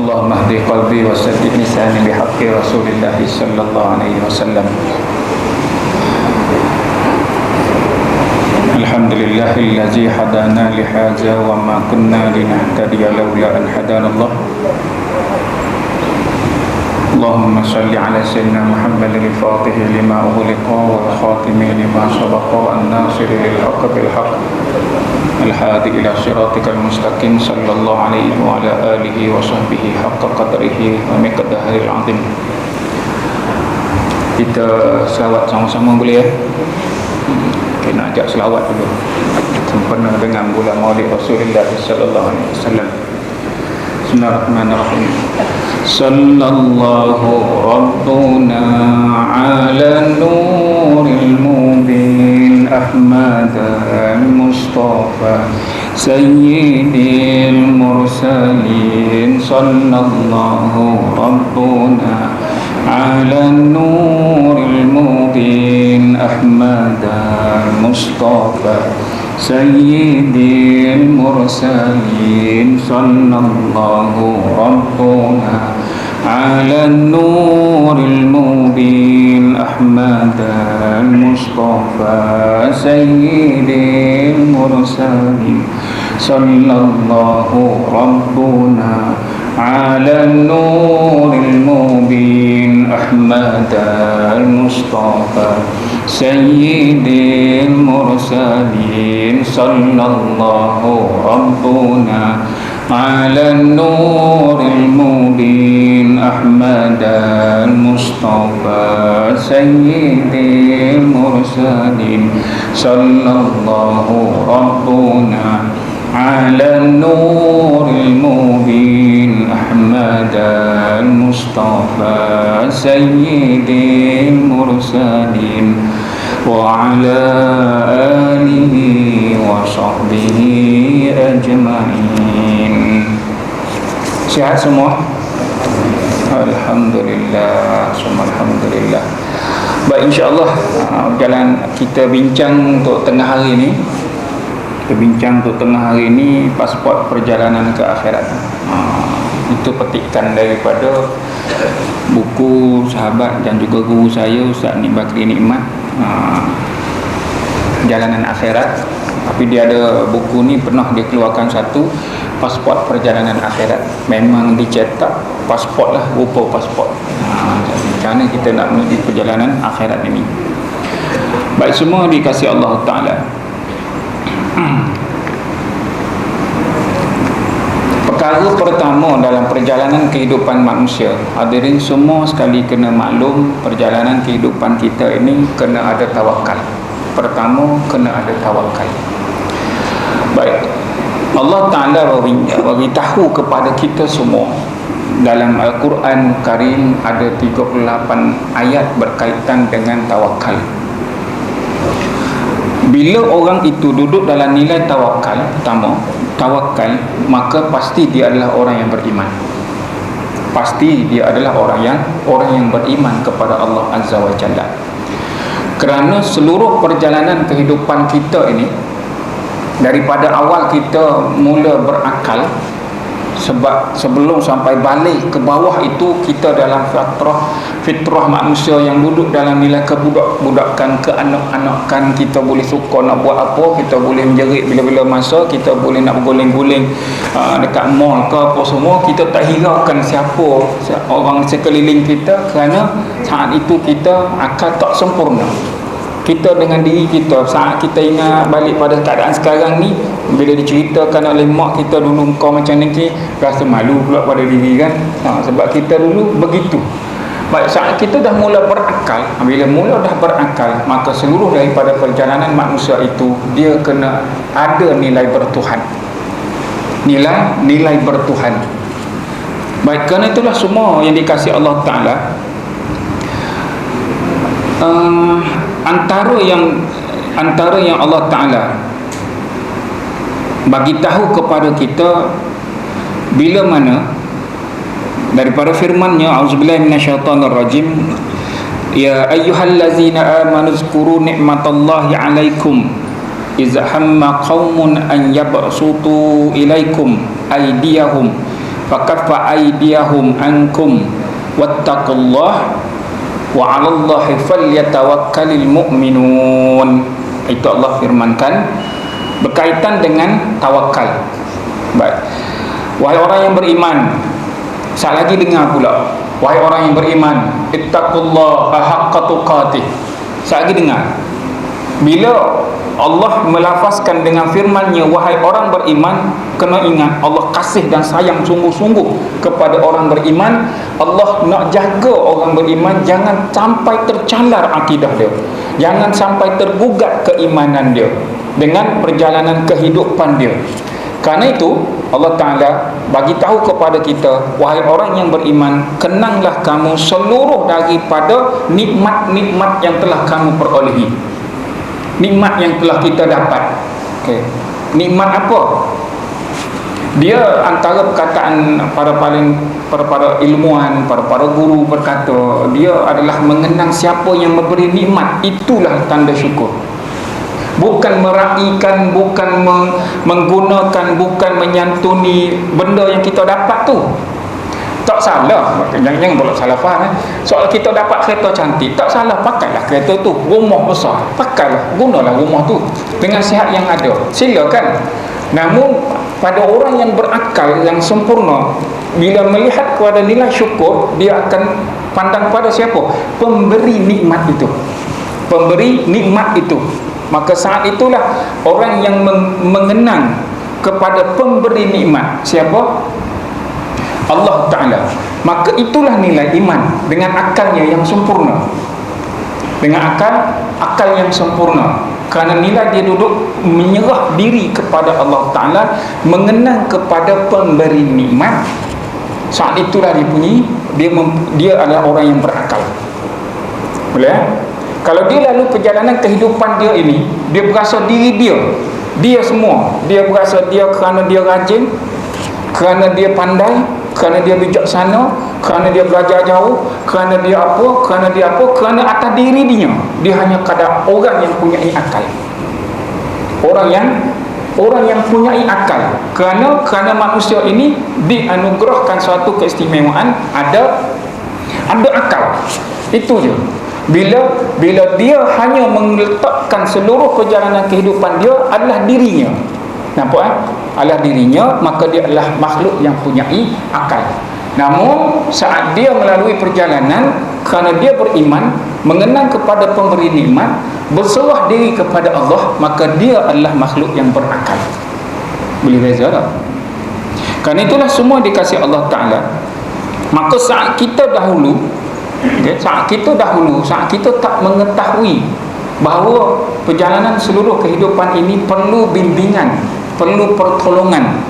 اللهم اهد قلبي وسدد لساني بحق رسول الله صلى الله عليه وسلم. الحمد لله الذي هدانا لهذا وما كنا لنهتدي لولا أن هدانا الله. اللهم صل على سيدنا محمد الفاتح لما أغلق والخاتم لما سبق الناصر للحق بالحق الهادي إلى صراطك المستقيم صلى الله عليه وعلى آله وصحبه حق قدره ومقداره العظيم. Kita selawat sama-sama boleh ya? Kita nak ajak selawat dulu sempena dengan bulan Maulid Rasulullah sallallahu alaihi wasallam. Bismillahirrahmanirrahim. Sallallahu rabbuna ala nuril mubin Ahmad al-Mustafa sayyidil mursalin. Sallallahu rabbuna ala nuril mubin Ahmad al-Mustafa sayyidil mursalin. Sallallahu rabbuna ala nuril mubin Ahmad al-Mustafa sayyidil mursalin. Sallallahu rabbuna ala nuril mubin Ahmad al-Mustafa sayyidil mursalin. Sallallahu rabbuna ala nuril mubin Ahmad al-Mustafa sayyidil mursalin. Sallallahu rabbuna ala nuril mubin Ahmad al-Mustafa sayyidil mursalin wa ala alihi wa sahbihi ajma'in. Sihat semua? Alhamdulillah, alhamdulillah. Baik, insyaAllah jalan kita bincang untuk tengah hari ni. Kita bincang untuk tengah hari ini pasport perjalanan ke akhirat. Itu petikan daripada buku sahabat dan juga guru saya Ustaz Nik Bakri Nikmat, Perjalanan Akhirat. Tapi dia ada buku ni pernah dikeluarkan satu, pasport perjalanan akhirat. Memang dicetak pasport lah, rupa pasport. Kerana kita nak menuju perjalanan akhirat ini. Baik, semua dikasihi Allah Ta'ala. Perkara pertama dalam perjalanan kehidupan manusia, hadirin semua sekali kena maklum, perjalanan kehidupan kita ini kena ada tawakal. Pertama, kena ada tawakal. Baik, Allah Ta'ala beritahu kepada kita semua dalam Al-Quran Karim ada 38 ayat berkaitan dengan tawakal. Bila orang itu duduk dalam nilai tawakal, pertama, tawakal, maka pasti dia adalah orang yang beriman. Pasti dia adalah orang yang beriman kepada Allah Azza wa Jalla. Kerana seluruh perjalanan kehidupan kita ini, daripada awal kita mula berakal, sebab sebelum sampai balik ke bawah itu kita dalam fitrah manusia yang duduk dalam nilai kebudak-budakan, keanak-anakan. Kita boleh suka nak buat apa, kita boleh menjerit bila-bila masa, kita boleh nak berguling-guling dekat mall ke apa semua. Kita tak hiraukan siapa orang sekeliling kita, kerana saat itu kita akal tak sempurna. Kita dengan diri kita, saat kita ingat balik pada keadaan sekarang ni, bila diceritakan oleh mak kita dulu kau macam ni, rasa malu pula pada diri kan. Sebab kita dulu begitu. Baik, saat kita dah mula berakal, bila mula dah berakal, maka seluruh daripada perjalanan manusia itu dia kena ada nilai bertuhan. Nilai bertuhan. Baik, kerana itulah semua yang dikasihi Allah Ta'ala, antara yang Allah Ta'ala bagi tahu kepada kita bila mana daripada firman-Nya, auzubillahi minasyaitonirrajim, ya ayyuhallazina amanu zkuru ni'matallahi 'alaikum iz hamma qaumun an yabsutu ilaikum aydiyahum fakaffa aydiyahum ankum wattaqullah wa 'alallahi falyatawakkalul mu'minun. Itu Allah firmankan berkaitan dengan tawakal. Baik. Wahai orang yang beriman, sekali lagi dengar pula, wahai orang yang beriman, ittaqullaha haqqa tuqatih. Sekali lagi dengar. Bila Allah melafazkan dengan firman-Nya, wahai orang beriman, kena ingat Allah kasih dan sayang sungguh-sungguh kepada orang beriman. Allah nak jaga orang beriman jangan sampai tercalar akidah dia, jangan sampai tergugat keimanan dia dengan perjalanan kehidupan dia. Karena itu Allah Ta'ala bagi tahu kepada kita, wahai orang yang beriman, kenanglah kamu seluruh daripada nikmat-nikmat yang telah kamu perolehi, nikmat yang telah kita dapat. Okay. Nikmat apa? Dia antara perkataan para ilmuwan, para guru berkata, dia adalah mengenang siapa yang memberi nikmat. Itulah tanda syukur. Bukan meraihkan, bukan menggunakan, bukan menyantuni benda yang kita dapat tu. Tak salah, jangan pula salah faham. Soal kita dapat kereta cantik, tak salah, pakailah kereta tu. Rumah besar, pakailah, gunalah rumah tu dengan sihat yang ada, silakan. Namun pada orang yang berakal, yang sempurna, bila melihat kepada nilai syukur, dia akan pandang pada siapa? Pemberi nikmat itu, pemberi nikmat itu. Maka saat itulah orang yang mengenang kepada pemberi nikmat, siapa? Allah Ta'ala. Maka itulah nilai iman dengan akalnya yang sempurna, dengan akal yang sempurna. Kerana nilai dia duduk menyerah diri kepada Allah Ta'ala, mengenang kepada pemberi nikmat. Saat itulah dia adalah orang yang berakal. Boleh? Kalau dia lalu perjalanan kehidupan dia ini, dia berasa diri dia semua, dia berasa dia kerana dia rajin, kerana dia pandai, kerana dia bijaksana, kerana dia belajar jauh, kerana dia apa, kerana atas diri dia hanya kadar orang yang punya akal, orang yang punya akal. Kerana manusia ini dianugerahkan suatu keistimewaan, ada akal. Itu je. Bila dia hanya meletakkan seluruh perjalanan kehidupan dia adalah dirinya, nampak adalah dirinya, maka dia adalah makhluk yang punyai akal. Namun saat dia melalui perjalanan, kerana dia beriman, mengenang kepada pemberi nikmat, berserah diri kepada Allah, maka dia adalah makhluk yang berakal. Boleh beza tak? Kerana itulah semua dikasih Allah Ta'ala. Maka saat kita dahulu, saat kita tak mengetahui bahawa perjalanan seluruh kehidupan ini perlu bimbingan, perlu pertolongan,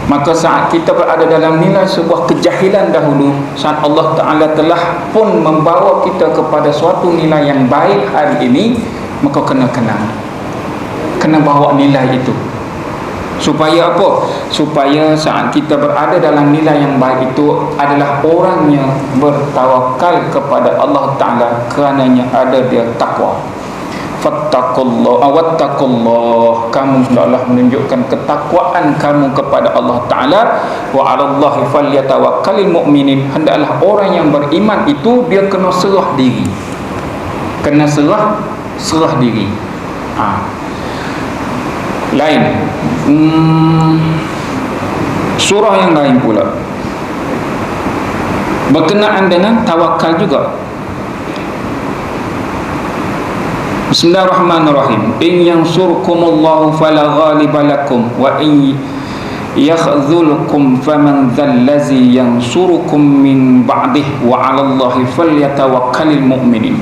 maka saat kita berada dalam nilai sebuah kejahilan dahulu, saat Allah Ta'ala telah pun membawa kita kepada suatu nilai yang baik hari ini, maka kena bawa nilai itu. Supaya apa? Supaya saat kita berada dalam nilai yang baik itu adalah orang yang bertawakal kepada Allah Ta'ala, kerananya ada dia takwa. Fattaqullaha wattaqullah, kamu hendaklah menunjukkan ketakwaan kamu kepada Allah Ta'ala. Wa 'alallahi falyatawakkalul mu'minin, hendaklah orang yang beriman itu dia kena serah diri, kena serah diri. Lain surah yang lain pula berkenaan dengan tawakal juga. Bismillahirrahmanirrahim. In yansurkumullahu fala ghaliba lakum wa in yakhzulkum faman dzallazi yansurukum min ba'dih wa 'alallahi falyatawakkalul mu'minin.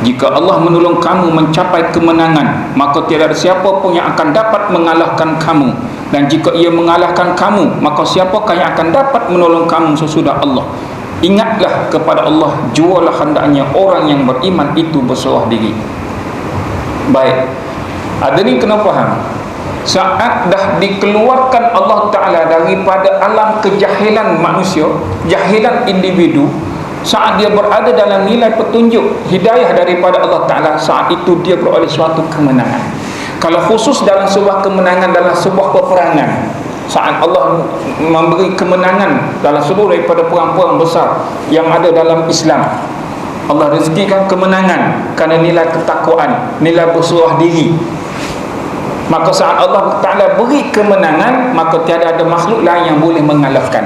Jika Allah menolong kamu mencapai kemenangan, maka tiada siapa pun yang akan dapat mengalahkan kamu. Dan jika ia mengalahkan kamu, maka siapakah yang akan dapat menolong kamu sesudah Allah? Ingatlah kepada Allah, jualah hendaknya orang yang beriman itu berserah diri. Baik, ada ni kena faham. Saat dah dikeluarkan Allah Ta'ala daripada alam kejahilan manusia, jahilan individu, saat dia berada dalam nilai petunjuk hidayah daripada Allah Ta'ala, saat itu dia beroleh suatu kemenangan. Kalau khusus dalam sebuah kemenangan dalam sebuah peperangan, saat Allah memberi kemenangan dalam seluruh daripada perang-perang besar yang ada dalam Islam, Allah rezekikan kemenangan kerana nilai ketakwaan, nilai berserah diri. Maka saat Allah Ta'ala beri kemenangan, maka tiada ada makhluk lain yang boleh mengalahkan.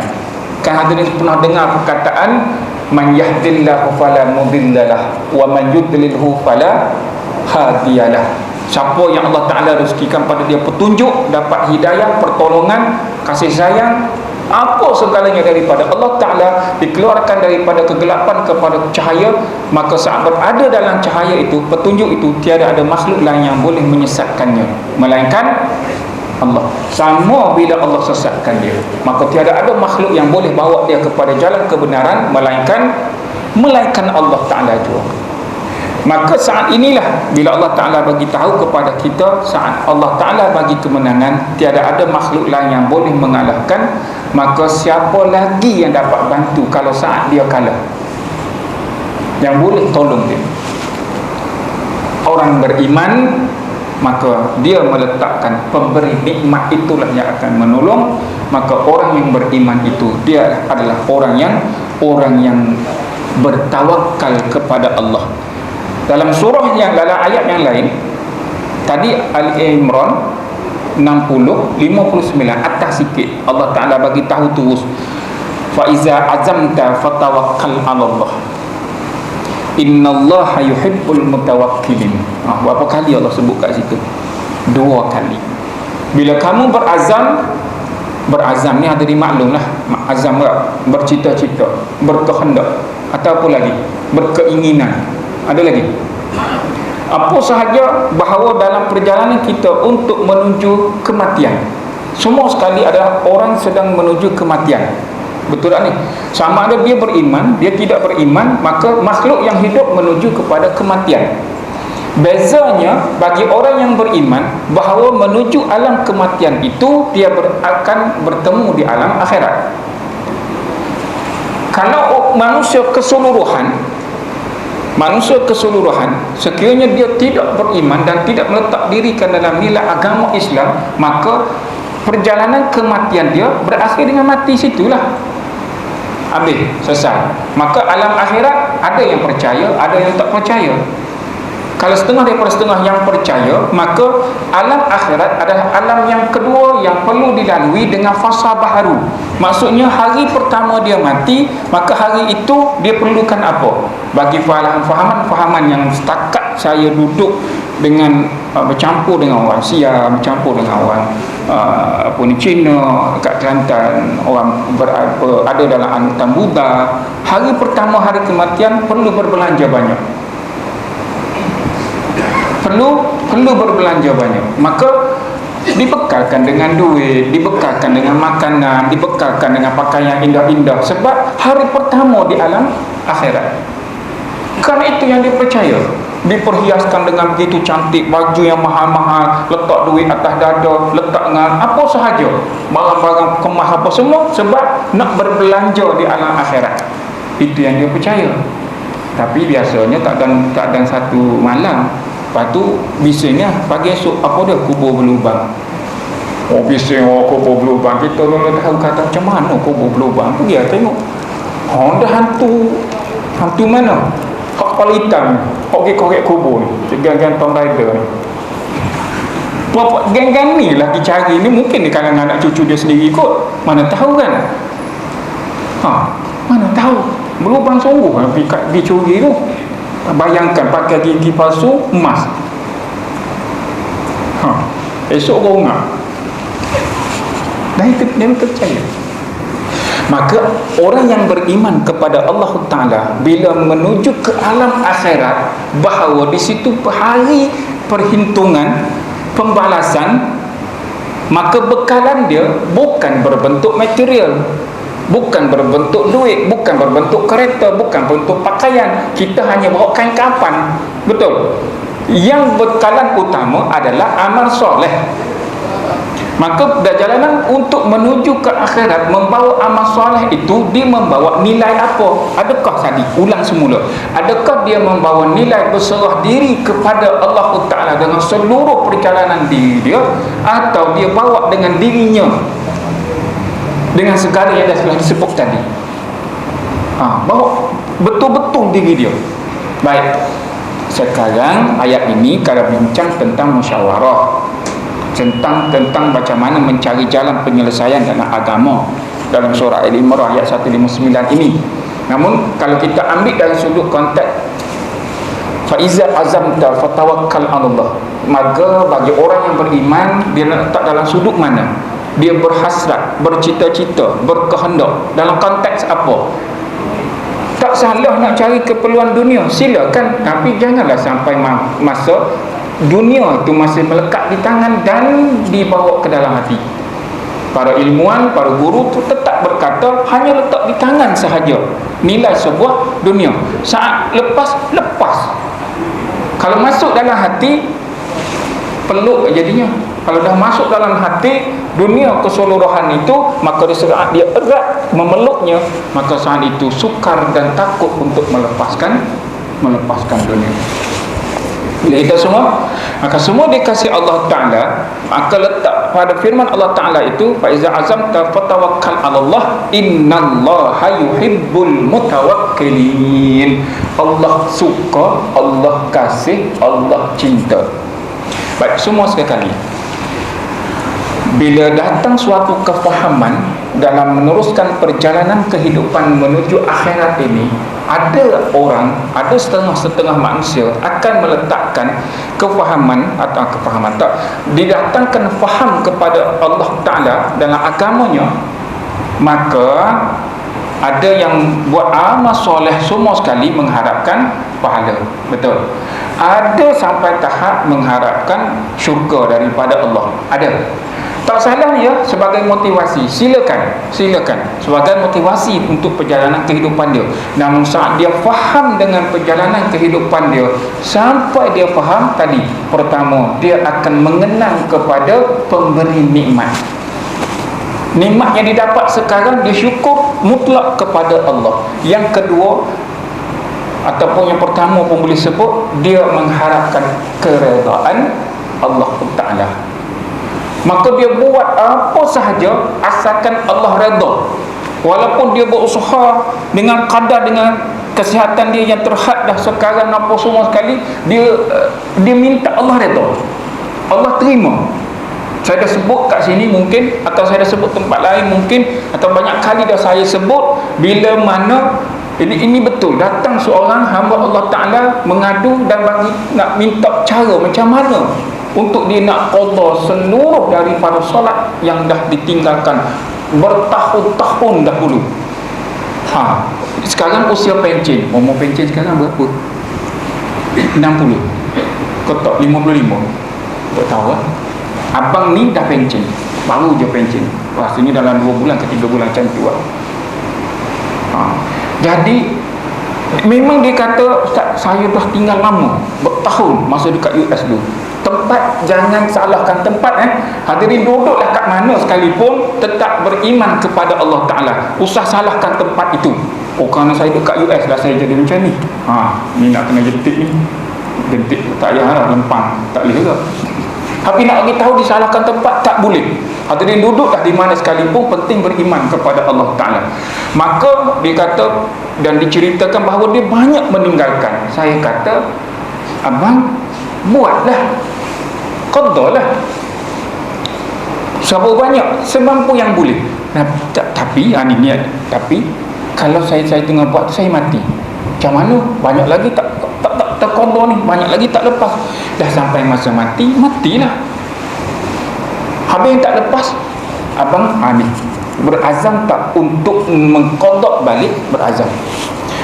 Kan hadirin pernah dengar perkataan, man yahdillahu fala mudhillalah wa man yudlilhu fala hadiyalah. Siapa yang Allah Ta'ala rezekikan pada dia petunjuk, dapat hidayah, pertolongan, kasih sayang, apa segalanya daripada Allah Ta'ala, dikeluarkan daripada kegelapan kepada cahaya, maka saat berada dalam cahaya itu, petunjuk itu, tiada ada makhluk lain yang boleh menyesatkannya melainkan Allah. Sama bila Allah sesatkan dia, maka tiada ada makhluk yang boleh bawa dia kepada jalan kebenaran melainkan Allah Ta'ala juga. Maka saat inilah bila Allah Ta'ala bagi tahu kepada kita, saat Allah Ta'ala bagi kemenangan, tiada ada makhluk lain yang boleh mengalahkan, maka siapa lagi yang dapat bantu kalau saat dia kalah, yang boleh tolong dia? Orang beriman, maka dia meletakkan pemberi nikmat itulah yang akan menolong. Maka orang yang beriman itu, dia adalah orang yang bertawakal kepada Allah. Dalam surah yang dalam ayat yang lain tadi, Al-Imran 60 59 atas sikit, Allah Ta'ala bagi tahu terus, fa iza azamta fatawakkal 'ala Allah innallaha yuhibbul mutawakkilin. Berapa kali Allah sebut kat situ? 2 kali. Bila kamu berazam ni ada dimaklumlah, azam bercita-cita, berkehendak, atau apa lagi, berkeinginan. Ada lagi apa sahaja bahawa dalam perjalanan kita untuk menuju kematian, semua sekali adalah orang sedang menuju kematian. Betul tak ni? Sama ada dia beriman, dia tidak beriman, maka makhluk yang hidup menuju kepada kematian. Bezanya bagi orang yang beriman, bahawa menuju alam kematian itu dia akan bertemu di alam akhirat. Kalau manusia keseluruhan sekiranya dia tidak beriman dan tidak meletak dirikan dalam nilai agama Islam, maka perjalanan kematian dia berakhir dengan mati situlah, habis, selesai. Maka alam akhirat ada yang percaya, ada yang tak percaya. Kalau setengah daripada setengah yang percaya, maka alam akhirat adalah alam yang kedua yang perlu dilalui dengan fasa baharu. Maksudnya hari pertama dia mati, maka hari itu dia perlukan apa? Bagi fahaman yang setakat saya duduk dengan bercampur dengan orang Sia, bercampur dengan orang Cina kat Kelantan, orang ada dalam anutan Buddha, hari pertama hari kematian perlu berbelanja banyak, perlu berbelanja banyak. Maka dibekalkan dengan duit, dibekalkan dengan makanan, dibekalkan dengan pakaian indah-indah, sebab hari pertama di alam akhirat. Kerana itu yang dipercaya, diperhiaskan dengan begitu cantik, baju yang mahal-mahal, letak duit atas dada, letak dengan apa sahaja, barang-barang kemas apa semua, sebab nak berbelanja di alam akhirat. Itu yang dia percaya. Tapi biasanya tak ada satu malam. Lepas tu bisingnya pagi esok apa dia, kubur berlubang. Bising kubur berlubang, kita belum tahu kata macam mana kubur berlubang. Pergi tengok, ada hantu mana, hak kepala hitam, hak korek kubur ni, gang-gang Tomb Raider ni. Gang-gang ni lah dicari ni, mungkin di kalangan anak cucu dia sendiri kot, mana tahu kan. Mana tahu, berlubang sungguh kan pergi curi tu. Bayangkan pakai gigi palsu emas, esok gongak. Dan itu dia percaya. Maka orang yang beriman kepada Allah Ta'ala, bila menuju ke alam akhirat, bahawa di situ hari perhitungan, pembalasan, maka bekalan dia bukan berbentuk material, bukan berbentuk duit, bukan berbentuk kereta, bukan berbentuk pakaian. Kita hanya bawa kain kapan. Betul. Yang bekalan utama adalah amal soleh. Maka perjalanan untuk menuju ke akhirat, membawa amal soleh itu, dia membawa nilai apa? Adakah tadi, ulang semula, adakah dia membawa nilai berserah diri kepada Allah Ta'ala dengan seluruh perjalanan diri dia, atau dia bawa dengan dirinya dengan segala yang dah telah disebut tadi. Bawa betul-betul diri dia. Baik, sekarang ayat ini kalau bincang tentang musyawarah, tentang macam mana mencari jalan penyelesaian dalam agama dalam surah Al-Imran ayat 159 ini. Namun kalau kita ambil dari sudut konteks faiza azamta fatawakkal 'alallah, maka bagi orang yang beriman, dia letak dalam sudut mana? Dia berhasrat, bercita-cita, berkehendak dalam konteks apa? Tak salah nak cari keperluan dunia, silakan, tapi janganlah sampai masa dunia itu masih melekat di tangan dan dibawa ke dalam hati. Para ilmuwan, para guru tu tetap berkata hanya letak di tangan sahaja nilai sebuah dunia. Saat lepas. Kalau masuk dalam hati, peluk jadinya. Kalau dah masuk dalam hati dunia keseluruhan itu, maka saat dia erat memeluknya, maka saat itu sukar dan takut untuk melepaskan dunia. Bila kita semua, maka semua dikasih Allah Ta'ala, maka letak pada firman Allah Ta'ala itu, faiza azamta fatawakkal 'alallah innallaha yuhibbul mutawakkilin. Allah suka, Allah kasih, Allah cinta. Baik, semua sekali. Bila datang suatu kefahaman dalam meneruskan perjalanan kehidupan menuju akhirat ini, ada orang, ada setengah-setengah manusia akan meletakkan kefahaman atau kefahaman tak, didatangkan faham kepada Allah Ta'ala dalam agamanya, maka ada yang buat amal soleh semua sekali mengharapkan pahala. Betul. Ada sampai tahap mengharapkan syurga daripada Allah. Ada. Tak salah ya, sebagai motivasi, silakan sebagai motivasi untuk perjalanan kehidupan dia. Namun saat dia faham dengan perjalanan kehidupan dia, sampai dia faham tadi, pertama dia akan mengenang kepada pemberi nikmat. Nikmat yang didapat sekarang dia syukur mutlak kepada Allah. Yang kedua, ataupun yang pertama pun boleh sebut, dia mengharapkan keredaan Allah Ta'ala. Maka dia buat apa sahaja asalkan Allah redha. Walaupun dia berusaha dengan kadar, dengan kesihatan dia yang terhad dah sekarang apa semua sekali, dia minta Allah redha, Allah terima. Saya dah sebut kat sini mungkin, atau saya dah sebut tempat lain mungkin, atau banyak kali dah saya sebut, bila mana ini betul, datang seorang hamba Allah Ta'ala mengadu dan nak minta cara macam mana untuk dia nak qada seluruh daripada solat yang dah ditinggalkan bertahun-tahun dahulu. Sekarang usia pencen, umur pencen sekarang berapa? 60, kotak 55. Tak tahu lah. Abang ni dah pencen, baru je pencen, rasanya dalam 2 bulan ke 3 bulan macam tu lah. Jadi memang dia kata, Ustaz, saya dah tinggal lama, bertahun masa dekat US dulu. Tempat, jangan salahkan tempat. Hadirin, duduklah kat mana sekalipun, tetap beriman kepada Allah Ta'ala. Usah salahkan tempat itu. Kerana saya dekat US dah saya jadi macam ni. Ni nak kena jentik ni. Jentik tak payah lah, lempang tak boleh juga. Tapi nak bagi tahu disalahkan tempat, tak boleh. Hadirin, duduklah di mana sekalipun, penting beriman kepada Allah Ta'ala. Maka dia kata, dan diceritakan bahawa dia banyak meninggalkan. Saya kata, abang buatlah, qadalah siapa banyak, semampu yang boleh. Tapi ni niat, tapi kalau saya tengah buat, saya mati, macam mana? Banyak lagi tak qada ni, banyak lagi tak lepas. Dah sampai masa matilah. Habis yang tak lepas, abang ni berazam tak untuk mengqada balik? Berazam.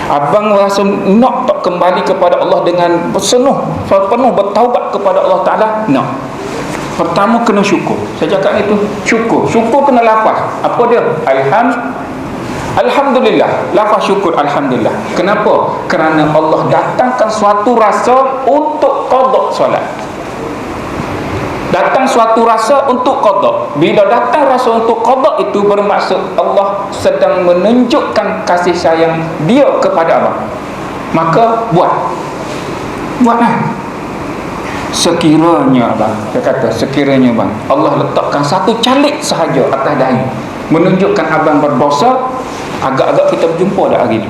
Abang rasa nak tak kembali kepada Allah dengan penuh bertaubat kepada Allah Ta'ala? Nak. Pertama kena syukur. Saya cakap itu, syukur kena lafaz. Apa dia? Alhamdulillah. Lafaz syukur alhamdulillah. Kenapa? Kerana Allah datangkan suatu rasa untuk qada solat. Datang suatu rasa untuk qada. Bila datang rasa untuk qada, itu bermaksud Allah sedang menunjukkan kasih sayang dia kepada abang. Maka buatlah. Sekiranya abang, dia kata, sekiranya bang, Allah letakkan satu calik sahaja atas dahi, menunjukkan abang berdosa, agak-agak kita berjumpa dah hari ni.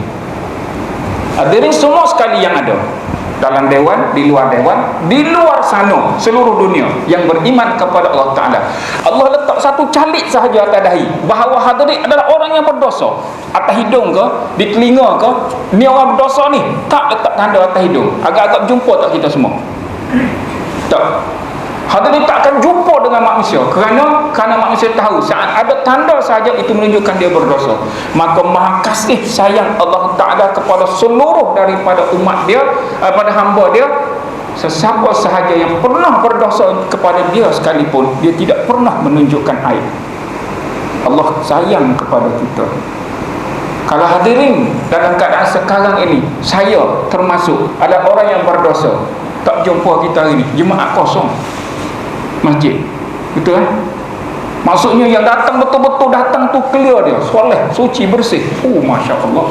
Hadirin semua sekali yang ada dalam dewan, di luar dewan, di luar sana, seluruh dunia yang beriman kepada Allah Ta'ala, Allah letak satu calik sahaja atas dahi bahawa hadirin adalah orang yang berdosa. Atas hidung ke, di telinga ke, ni orang berdosa ni, tak letak tanda atas hidung. Agak-agak jumpa tak kita semua? Tak. Hadirin tak akan jumpa dengan manusia kerana manusia tahu saat ada tanda sahaja itu menunjukkan dia berdosa. Maka maha kasih sayang Allah Ta'ala kepada seluruh daripada umat dia, pada hamba dia, sesiapa sahaja yang pernah berdosa kepada dia sekalipun, dia tidak pernah menunjukkan aib. Allah sayang kepada kita. Kalau hadirin dalam keadaan sekarang ini, saya termasuk ada orang yang berdosa, tak jumpa kita hari ini, jemaah kosong masjid, betul kan? Maksudnya yang datang betul-betul datang tu clear dia, soleh, suci, bersih. Masya Allah.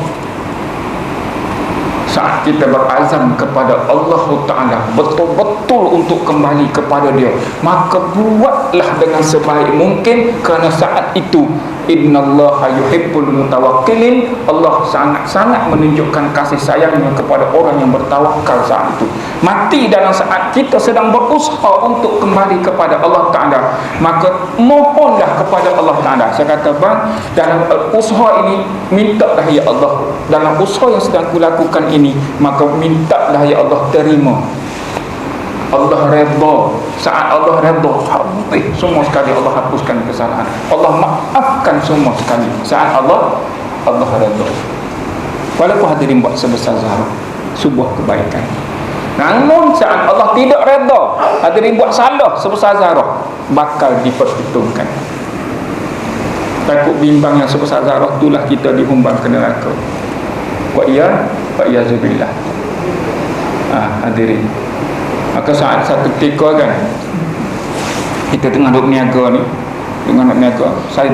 Saat kita berazam kepada Allah Ta'ala betul-betul untuk kembali kepada dia, maka buatlah dengan sebaik mungkin, kerana saat itu innallaha yuhibbul mutawakkilin, Allah sangat-sangat menunjukkan kasih sayangnya kepada orang yang bertawakal saat itu. Mati dalam saat kita sedang berusaha untuk kembali kepada Allah Ta'ala, maka mohonlah kepada Allah Ta'ala. Saya kata bang, dalam usaha ini mintalah ya Allah, dalam usaha yang sedang kulakukan ini, maka mintalah ya Allah terima. Allah redha. Saat Allah redha, habis semua sekali Allah hapuskan kesalahan, Allah maafkan semua sekali. Saat Allah redha, walaupun hadirin buat sebesar-besar sebuah kebaikan. Namun saat Allah tidak redha, hadirin buat salah sebesar zarah, bakal diperhitungkan. Takut bimbang yang sebesar zarah, itulah kita dihumbang ke neraka. Wa iyazubillah. Hadirin, maka saat satu ketika kan, kita tengah duduk niaga ni, saya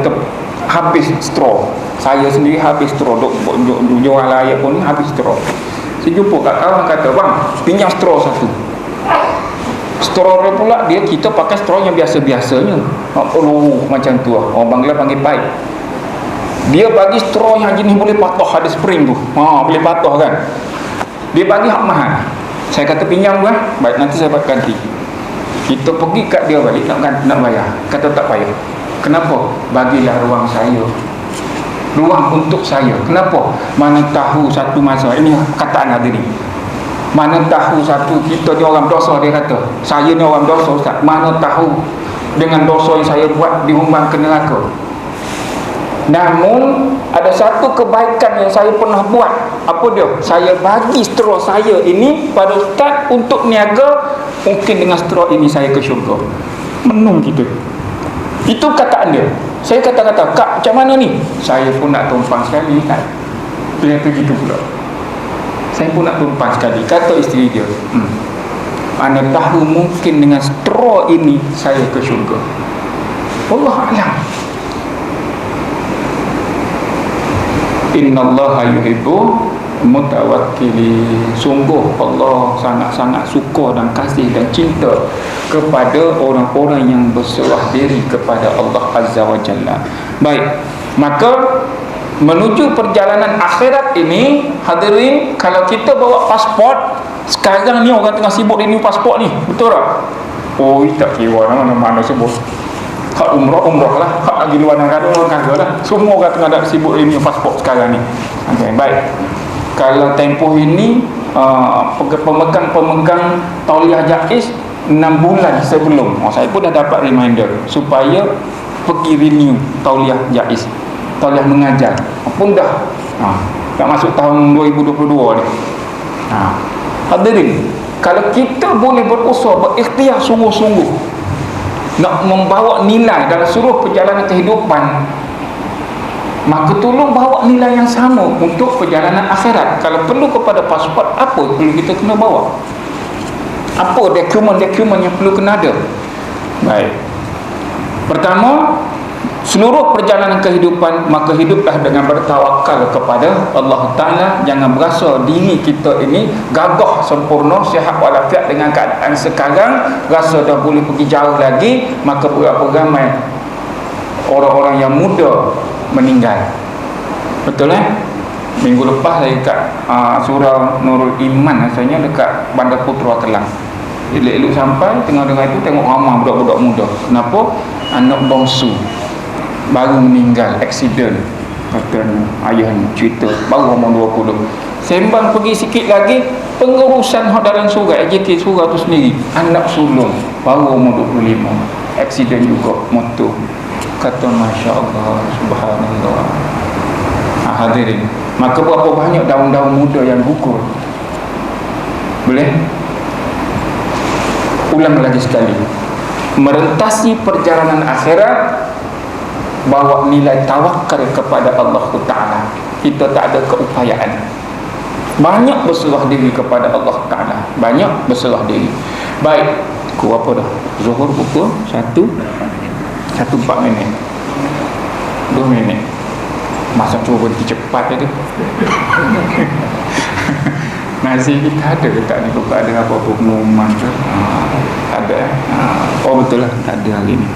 habis straw. Saya sendiri habis straw, duk jual air pun ni habis straw. Saya jumpa kat kawan kata, bang, pinjam straw satu. Straw dia pula, kita pakai straw yang biasa-biasanya. Macam tu lah. Orang Bangla panggil pipe. Dia bagi straw yang jenis boleh patah, ada spring tu. Boleh patah kan. Dia bagi hak mahal. Saya kata pinjam kan, baik nanti saya ganti. Kita pergi kat dia balik nak bayar. Kata tak payah. Kenapa? Bagilah ruang saya, ruang untuk saya. Kenapa? Mana tahu satu masa, ini kataan hadirin, mana tahu satu kita ni orang dosa, dia kata saya ni orang dosa Ustaz, mana tahu dengan dosa yang saya buat dihumbang ke neraka. Namun ada satu kebaikan yang saya pernah buat. Apa dia? Saya bagi straw saya ini pada Ustaz untuk niaga. Mungkin dengan straw ini saya ke syurga. Menung kita. Itu kataan dia. Saya kata-kata, Kak, macam mana ni? Saya pun nak tumpang sekali kan. Ternyata gitu pula. Saya pun nak tumpang sekali. Kata isteri dia, mana tahu mungkin dengan straw ini saya ke syurga. Allah Alam. Innallaha yuhibbu mutawakkilin. Sungguh Allah sangat-sangat suka dan kasih dan cinta kepada orang-orang yang berserah diri kepada Allah Azza wa Jalla. Baik, maka menuju perjalanan akhirat ini, hadirin, kalau kita bawa pasport, sekarang ni orang tengah sibuk renew pasport ni, betul tak? Tak kira mana-mana sebut. Hak umrah lah, hak lagi luar negara lah. Semua orang tengah sibuk renew pasport sekarang ni. Okay, baik. Kalau tempoh ini pemegang tauliah jaiz 6 bulan sebelum, saya pun dah dapat reminder supaya pergi renew tauliah jaiz, tauliah mengajar pun dah masuk tahun 2022 ni. Hadirin, kalau kita boleh berusaha, berikhtiar sungguh-sungguh nak membawa nilai dalam seluruh perjalanan kehidupan, maka tolong bawa nilai yang sama untuk perjalanan akhirat. Kalau perlu kepada pasport, apa perlu kita kena bawa? Apa dokumen-dokumen yang perlu kena ada? Baik. Pertama, seluruh perjalanan kehidupan, maka hiduplah dengan bertawakal kepada Allah Ta'ala. Jangan berasa diri kita ini gagah sempurna, sihat walafiat dengan keadaan sekarang, rasa dah boleh pergi jauh lagi, maka berapa ramai orang-orang yang muda meninggal. Betul minggu lepas saya dekat surau Nurul Iman rasanya dekat Bandar Putra Kelang. Elok-elok sampai tengah-tengah itu tengok ramai budak-budak muda. Kenapa? Anak bongsu baru meninggal aksiden, katanya ayahnya cerita, baru umur 20. Sembang pergi sikit lagi, pengurusan dalam surat AJK surau tu sendiri, anak sulung baru umur 25, aksiden juga motor. Kata Masya Allah, Subhanallah. Hadirin, maka berapa banyak daun-daun muda yang gugur. Boleh? Ulang lagi sekali, merentasi perjalanan akhirat bawa nilai tawakal kepada Allah Ta'ala. Kita tak ada keupayaan, banyak berserah diri kepada Allah Ta'ala, banyak berserah diri. Baik, pukul apa dah? Zuhur pukul 1:04 minit, 2 minit. Masa cuba berhenti cepat je tu. Nasi kita ada ke tak ni? Kalau ada apa-apa pengumuman ke? Ada oh betul lah, tak ada hari ni.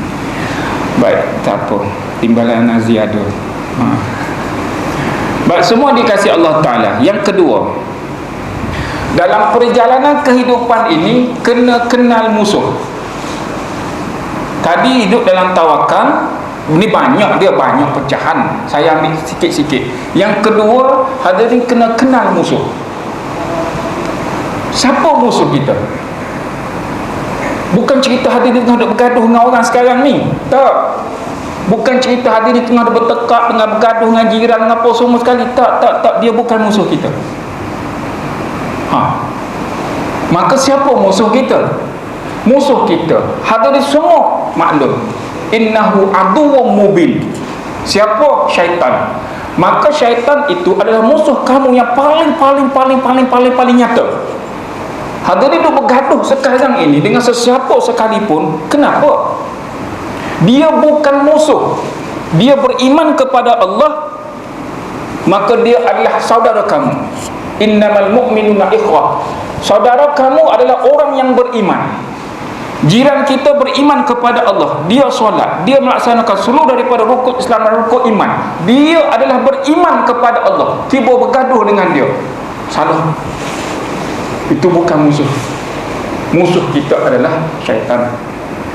Baik, tak apa, timbalan nasi ada. Baik, semua dikasih Allah Ta'ala. Yang kedua, dalam perjalanan kehidupan ini kena kenal musuh. Tadi hidup dalam tawakal, ini banyak, dia banyak pecahan, saya ambil sikit-sikit. Yang kedua, hadirin kena kenal musuh. Siapa musuh kita? Bukan cerita hadirin tengah bergaduh dengan orang sekarang ni, tak. Bukan cerita hadirin tengah bertekak, tengah bergaduh dengan jiran, dengan apa semua sekali, tak. Dia bukan musuh kita. Maka siapa musuh kita? Musuh kita, hadirin semua maklum, innahu aduwwum mubin. Siapa? Syaitan. Maka syaitan itu adalah musuh kamu yang paling nyata. Hadirin duk bergaduh sekarang ini dengan sesiapa sekalipun. Kenapa? Dia bukan musuh, dia beriman kepada Allah, maka dia adalah saudara kamu. Innamal mu'minuna ikhwah. Saudara kamu adalah orang yang beriman. Jiran kita beriman kepada Allah, dia solat, dia melaksanakan seluruh daripada rukun Islam dan rukun iman, dia adalah beriman kepada Allah. Tiba bergaduh dengan dia, salah. Itu bukan musuh. Musuh kita adalah syaitan,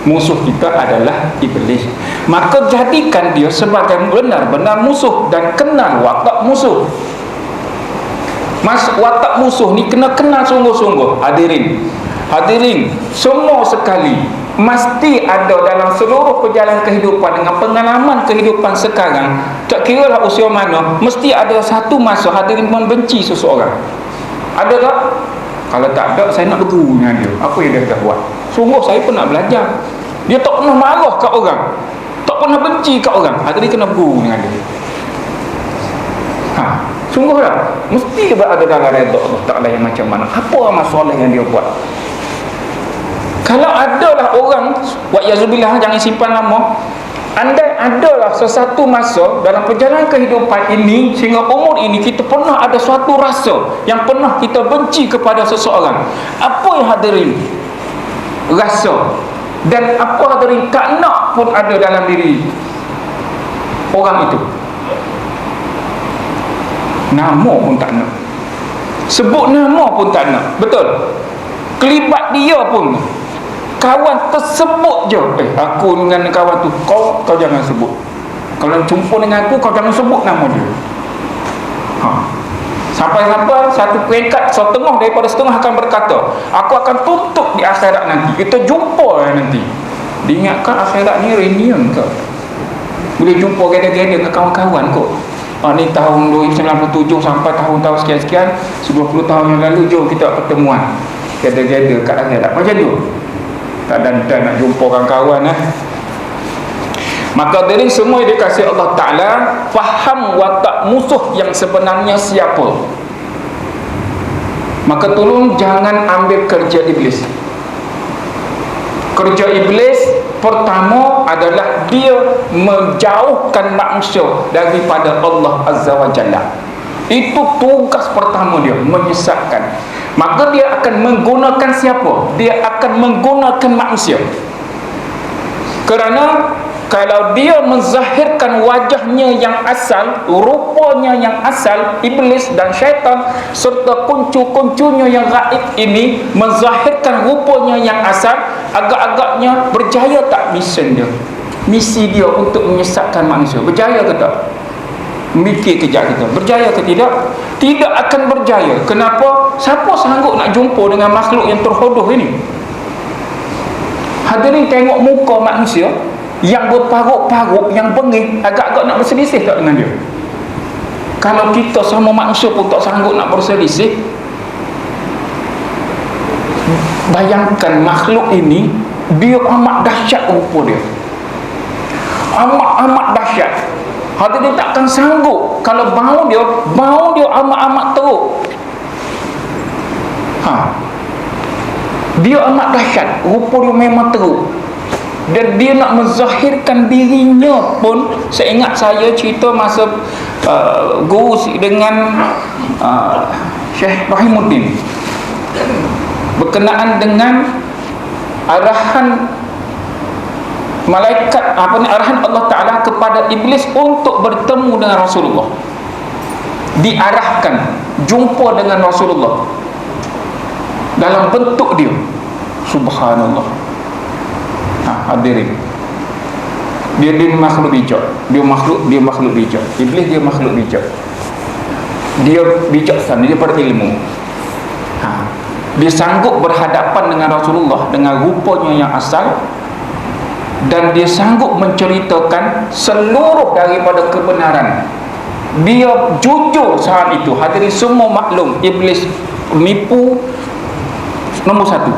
musuh kita adalah iblis. Maka jadikan dia sebagai benar-benar musuh dan kenal watak musuh. Watak musuh ni kena kenal sungguh-sungguh. Hadirin semua sekali, mesti ada dalam seluruh perjalanan kehidupan, dengan pengalaman kehidupan sekarang, tak kira lah usia mana, mesti ada satu masa hadirin membenci seseorang. Ada tak? Kalau tak ada, saya nak berguru dengan dia. Apa yang dia dah buat? Sungguh saya pernah belajar. Dia tak pernah marah kat orang, tak pernah benci kat orang. Hadirin kena berguru dengan dia. Sungguh lah, mesti ada dalam redha Allah Ta'ala yang macam mana, apa masalah yang dia buat. Kalau adalah orang, wa'yazubillah, jangan simpan lama, andai adalah sesuatu masa dalam perjalanan kehidupan ini, sehingga umur ini kita pernah ada suatu rasa yang pernah kita benci kepada seseorang. Apa yang hadirin rasa, dan apa hadirin tak nak pun ada dalam diri orang itu. Nama pun tak nak, sebut nama pun tak nak. Betul? Kelibat dia pun, kawan tersebut je, aku dengan kawan tu, kau jangan sebut. Kalau jumpa dengan aku, kau jangan sebut nama dia. Sampai-sampai satu peringkat setengah daripada setengah akan berkata, aku akan tutup di akhirat nanti, kita jumpa nanti. Diingatkan akhirat ni reunion ke? Boleh jumpa gada-gada dengan kawan-kawan kot. Ni tahun 1997 sampai tahun-tahun sekian-sekian, 20 tahun yang lalu, jom kita pertemuan gada-gada kat akhirat. Macam tu. Tak ada nak jumpa kawan-kawan. Maka dari semua yang dikasih Allah Ta'ala, faham watak musuh yang sebenarnya siapa. Maka tolong jangan ambil kerja iblis. Kerja iblis pertama adalah dia menjauhkan manusia daripada Allah Azza wa Jalla. Itu tugas pertama dia, menyesatkan. Maka dia akan menggunakan siapa? Dia akan menggunakan manusia. Kerana kalau dia menzahirkan wajahnya yang asal, rupanya yang asal, iblis dan syaitan serta kuncu-kuncunya yang gaib ini menzahirkan rupanya yang asal, agak-agaknya berjaya tak misi dia untuk menyesatkan manusia? Berjaya ke tak? Mikir kejap kita, berjaya ke tidak? Tidak akan berjaya. Kenapa? Siapa sanggup nak jumpa dengan makhluk yang terhodoh ini? Hadirin, tengok muka manusia yang berparuk-paruk, yang bengih, agak-agak nak berselisih tak dengan dia? Kalau kita sama manusia pun tak sanggup nak berselisih, bayangkan makhluk ini, dia amat dahsyat rupa dia, amat dahsyat. Hadirin takkan sanggup kalau bau dia amat teruk. Dia amat dahsyat, rupa dia memang teruk. Dan dia nak menzahirkan dirinya pun. Saya ingat saya cerita masa guru dengan Syekh Rahimuddin berkenaan dengan arahan malaikat, arahan Allah Ta'ala kepada iblis untuk bertemu dengan Rasulullah. Diarahkan jumpa dengan Rasulullah dalam bentuk dia. Subhanallah. Hadirin, dia makhluk bijak. Dia makhluk bijak. Iblis dia makhluk bijak. Dia bijaksana, dia berilmu. Dia sanggup berhadapan dengan Rasulullah dengan rupanya yang asal, dan dia sanggup menceritakan seluruh daripada kebenaran. Dia jujur saat itu. Hadirin semua maklum, iblis menipu nombor satu.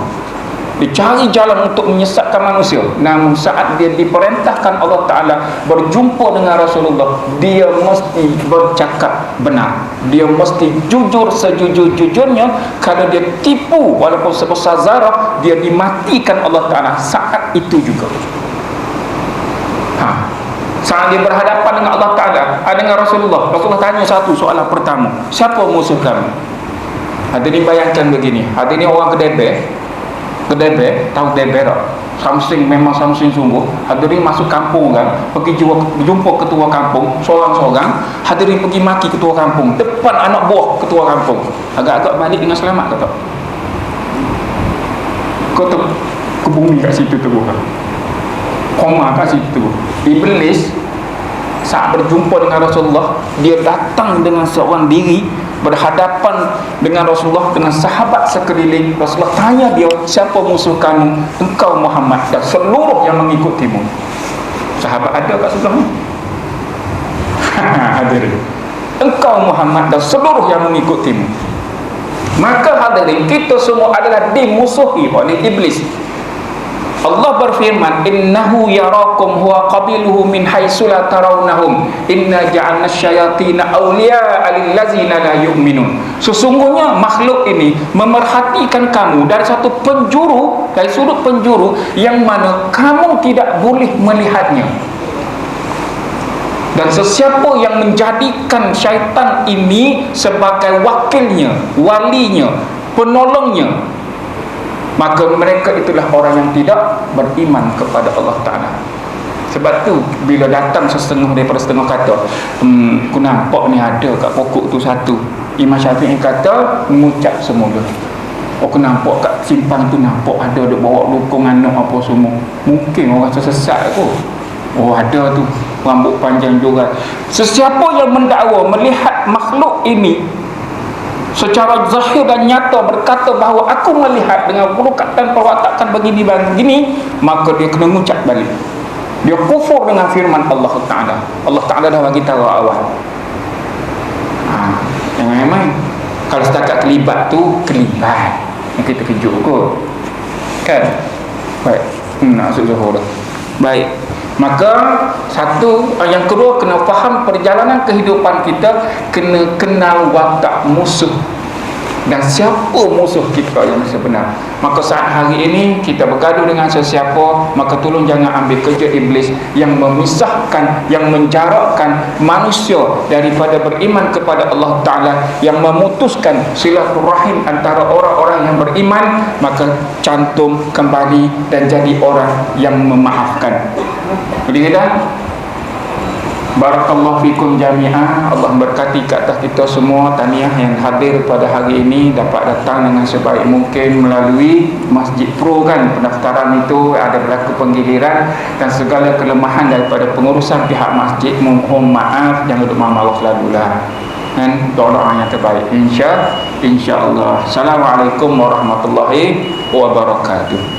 Dia cari jalan untuk menyesatkan manusia. Namun saat dia diperintahkan Allah Ta'ala berjumpa dengan Rasulullah, dia mesti bercakap benar. Dia mesti jujur sejujur-jujurnya. Kalau dia tipu walaupun sebesar zarah, dia dimatikan Allah Ta'ala saat itu juga. Saat dia berhadapan dengan Allah Ta'ala, dengan Rasulullah tanya satu soalan pertama, siapa musuh kamu? Hadirin bayangkan begini. Hadirin orang Kedebek, tahu Kedebek tak? Samsing, memang samsing sungguh. Hadirin masuk kampung kan, pergi jumpa ketua kampung seorang-seorang. Hadirin pergi maki ketua kampung depan anak buah ketua kampung. Agak-agak balik dengan selamat tak? Kau tu ke bumi kat situ tu, koma kat situ. Iblis saat berjumpa dengan Rasulullah, dia datang dengan seorang diri, berhadapan dengan Rasulullah, dengan sahabat sekeliling. Rasulullah tanya dia, siapa musuh kamu? Engkau Muhammad dan seluruh yang mengikutimu. Sahabat ada kat sebelahnya. Hadirin, engkau Muhammad dan seluruh yang mengikutimu. Maka hadirin, kita semua adalah dimusuhi oleh iblis. Allah berfirman, innahu yarakum huwa qabiluhu min haitsu la tarawnahum inna ja'alna syayatina awliya'a lil ladzina la yu'minun. Sesungguhnya makhluk ini memerhatikan kamu dari satu penjuru, dari sudut penjuru yang mana kamu tidak boleh melihatnya. Dan sesiapa yang menjadikan syaitan ini sebagai wakilnya, walinya, penolongnya, maka mereka itulah orang yang tidak beriman kepada Allah Ta'ala. Sebab tu bila datang setengah daripada setengah kata, aku nampak ni ada kat pokok tu satu, Imam Syafi'i kata mengucap semula. Aku nampak kat simpang tu, nampak ada bawa lukung anak apa semua. Mungkin orang sesat aku. Oh ada tu, rambut panjang juga. Sesiapa yang mendakwa melihat makhluk ini secara zahir dan nyata berkata bahawa aku melihat dengan perukatan perwatakan begini, maka dia kena mengucap balik. Dia kufur dengan firman Allah Ta'ala. Allah Ta'ala dah bagi tahu awal. Jangan main. Kalau setakat kelibat tu, kelibat. Yang kita kejut kot. Kan? Baik. Masuk Zuhur dah. Baik. Maka satu, yang kedua, kena faham perjalanan kehidupan kita, kena kenal watak musuh. dan siapa musuh kita yang sebenar. Maka saat hari ini kita bergaduh dengan sesiapa, maka tolong jangan ambil kerja iblis yang memisahkan, yang menjarakkan manusia daripada beriman kepada Allah Ta'ala, yang memutuskan silaturahim antara orang-orang yang beriman. Maka cantum kembali dan jadi orang yang memaafkan. Jadi kita barakallahu fikum jami'ah. Allah berkati ke atas kita semua. Tahniah yang hadir pada hari ini dapat datang dengan sebaik mungkin melalui Masjid Pro kan. Pendaftaran itu ada berlaku penggiliran dan segala kelemahan daripada pengurusan pihak masjid mohon maaf, jangan duduk maaf selalulah. Dan doa yang terbaik insya-Allah. Assalamualaikum warahmatullahi wabarakatuh.